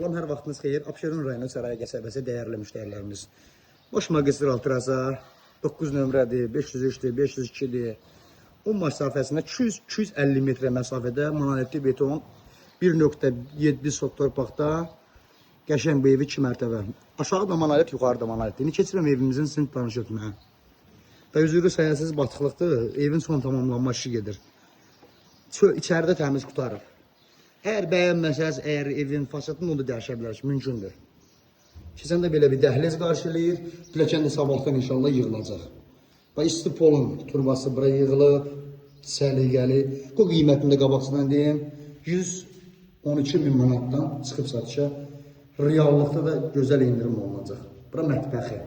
Salam, hər vaxtınız xeyir. Abşeron rayonu Sarayə qəsəbəsi dəyərli müştərilərimiz. Boş magistr 6 raza 9 nömrədir, 503-dür, 502-dir. O məsafəsində 250 metrə məsafədə monolitli beton 1.7 sot torpaqda qəşəng bir evi 2 mərtəbə. Aşağıda monolit, yuxarıda monolit. İndi keçirəm evimizin sinif tanış etməyə. Və üzürü sayəsiz batıqlıqdır. Evin son tamamlanma işi gedir. İçəridə təmiz qutarır. Əgər bəyənməsəz, əgər evin fasadını onu da dəyişə bilərsiniz, mümkündür. Keçəndə belə bir dəhliz qarşılayır, pilləkən də sabahdan inşallah yığılacaq. Və isti polun turbası bura yığılıb, səliqəli. Bu qiymətində qabaqçıdan deyim, 112.000 manatdan çıxıb satışa. Reallıqda da gözəl indirim olunacaq. Bura mətbəxi.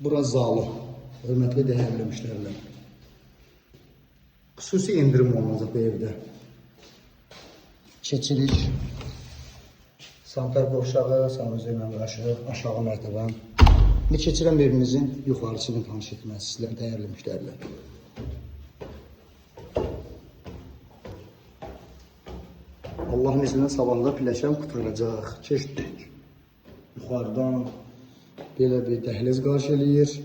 Bura zalı. Hörmətli dəyərli müştərilər. Xüsusi indirim olunacaq bu evdə. Keçirik. Santar qovşağı, sanuzə ilə aşağı mərtəbə. İndi keçirəm evimizin yuxarısını tanış etmək sizlər, dəyərli müştərilər. Allah'ın izniyle sabahda pilləkən qutaracaq. Keçdik. Yuxarıdan belə bir dəhliz qarşılayır.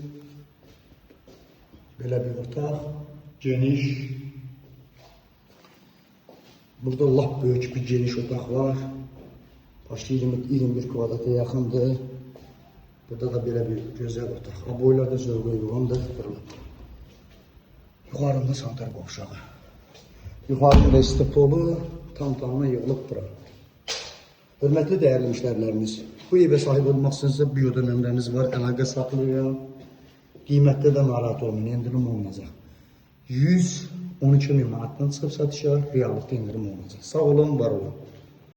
Belə bir otaq. Geniş. Burada lap böyük bir geniş otaq var. Başlı 20-21 kvadrata yaxındır. Burada da belə bir gözəl otaq. Boylarda zövqə yuvandır. Yuxarında santar qovşağı. Yuxarında isti polu tam-tamına yığılıb bura. Hörmətli dəyərli müştərilərimiz, bu evə sahib olmaq istəyirsə bioda nömrəniz var, əlaqə saxlayın. Qiymətdə də narahat olmayın, indirim olunacaq. 112.000 manatdan çıxıb satışa, reallıqda indirim olunacaq. Sağ olun, var olun.